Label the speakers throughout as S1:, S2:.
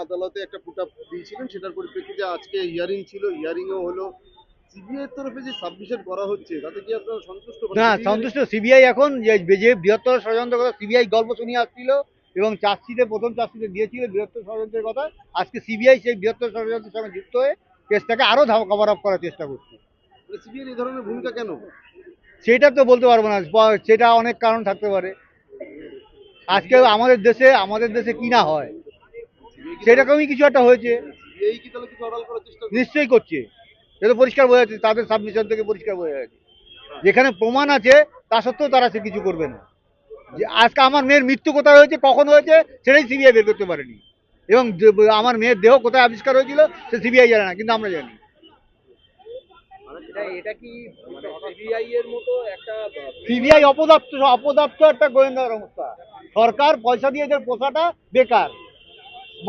S1: আদালতে একটা put up দিয়েছিলেন, সেটার পরিপ্রেক্ষিতে আজকে হিয়ারিং ছিল, হিয়ারিংও হলো। সিবিআই এর তরফে যে সাবমিশন করা হচ্ছে তাতে কি আপনারা সন্তুষ্ট? মানে
S2: না,
S1: সিবিআই
S2: সন্তুষ্ট সিবিআই এখন যে বৃহত্তর ষড়যন্ত্র কথা সিবিআই গল্প শুনিয়ে আসছিল এবং চার্জশিটে প্রথম চার্জশিটে দিয়েছিল বৃহত্তর ষড়যন্ত্রের কথা। আজকে সিবিআই সেই বৃহত্তর ষড়যন্ত্রের সঙ্গে যুক্ত হয়ে কেসটাকে আরো কভার আপ করার চেষ্টা করছে।
S1: সিবিআই এই ধরনের ভূমিকা কেন?
S2: সেটা তো বলতে পারবো না, সেটা অনেক কারণ থাকতে পারে। আজকে আমাদের দেশে কি না হয় সেরকমই কিছু একটা হয়েছে।
S1: সিবিআই কি তাহলে কিছু আড়াল করার চেষ্টা করছে?
S2: নিশ্চয়ই করছে, এটা পরিষ্কার বোঝা যাচ্ছে, তাদের সাবমিশন থেকে পরিষ্কার বোঝা যাচ্ছে। যেখানে প্রমাণ আছে তা সত্ত্বেও তারা সে কিছু করবে না। যে আজকে আমার মেয়ের মৃত্যু কোথায় হয়েছে, কখন হয়েছে, সেটাই সিবিআই বের করতে পারেনি। এবং আমার মেয়ের দেহ কোথায় আবিষ্কার হয়েছিল সে সিবিআই জানে না, কিন্তু আমরা জানি।
S3: এটা কি মানে সিবিআই এর মতো একটা
S2: সিবিআই অপদার্থ একটা গোয়েন্দা সংস্থা। সরকার পয়সা দিয়ে এদের পোষাটা বেকার।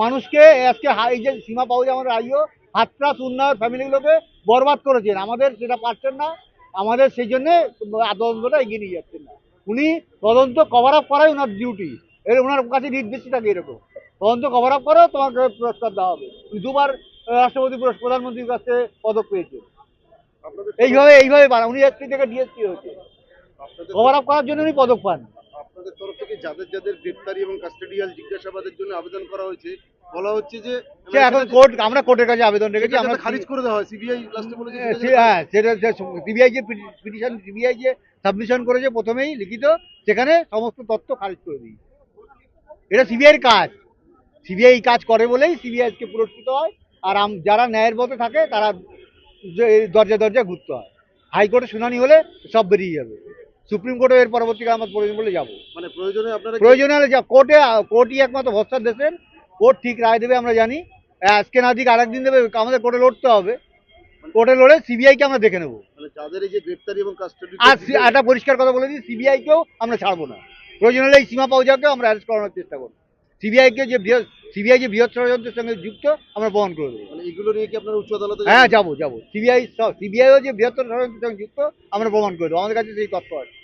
S2: মানুষকে আজকে এই যে সীমা পাউজা আমাদের আইও হাতরাস উন্নয়ন ফ্যামিলিগুলোকে বরবাদ করেছেন, আমাদের সেটা পারছেন না। আমাদের সেই জন্য তদন্তটা এগিয়ে নিয়ে যাচ্ছেন না। উনি তদন্ত কভার আপ করাই ওনার ডিউটি। ওনার কাছে নির্দেশই থাকে এরকম, তদন্ত কভার আপ করো, তোমাকে পুরস্কার দেওয়া হবে। উনি দুবার রাষ্ট্রপতি প্রধানমন্ত্রীর কাছে পদক পেয়েছেন।
S1: আপনাদের
S2: এইভাবে উনি এসপি থেকে ডিএসপি হয়েছে,
S1: আপনাদের
S2: কভার আপ করার জন্য উনি পদক পান।
S1: আপনাদের তরফ থেকে যাদের যাদের গ্রেপ্তারি এবং কাস্টোডিয়াল জিজ্ঞাসাবাদের জন্য আবেদন করা হয়েছে, বলা হচ্ছে যে
S2: সে এখন আমরা কোর্টের কাছে আবেদন রেখেছি, আমরা
S1: খারিজ করে দেওয়া হয়। সিবিআই লাস্টে বলেছে
S2: হ্যাঁ, সেটা সিবিআই যে পিটিশন সিবিআই যে সাবমিশন করেছে প্রথমেই লিখিত, সেখানে সমস্ত তথ্য খারিজ করে দিই। এটা সিবিআইয়ের কাজ। সিবিআই কাজ করে বলেই সিবিআই কে পুরস্কৃত হয়। আর যারা ন্যায়ের পথে থাকে তারা দরজা দরজা ঘুরতে হয়। হাইকোর্টে শুনানি হলে সব বেরিয়ে যাবে, সুপ্রিম কোর্টে এর পরবর্তীকালে আমার প্রয়োজন বলে যাবো।
S1: মানে প্রয়োজনে আপনারা
S2: প্রয়োজন হলে যা কোর্টই একমাত্র ভরসার দেশের। কোর্ট ঠিক রায় দেবে, আমরা জানি। আজকে না দিক আরেকদিন দেবে, আমাদের কোর্টে লড়তে হবে। কোর্টে লড়ে সিবিআই কে আমরা দেখে নেবো।
S1: মানে যাদের এই যে গ্রেপ্তারি এবং কাস্টোডি,
S2: আর একটা পরিষ্কার কথা বলে দিই, সিবিআই কেও আমরা ছাড়বো না। প্রয়োজন হলে এই সীমা পাউজাকেও আমরা অ্যারেস্ট করানোর চেষ্টা করবো। সিবিআই যে বৃহৎ ষড়যন্ত্রের সঙ্গে যুক্ত, আমরা প্রমাণ করে দেবো।
S1: মানে এগুলো নিয়ে কি আপনারা উচ্চ আদালতে
S2: হ্যাঁ, যাবো। সিবিআইও যে বৃহত্তর ষড়যন্ত্রের সঙ্গে যুক্ত, আমরা প্রমাণ করে দেবো। আমাদের কাছে সেই তথ্য আছে।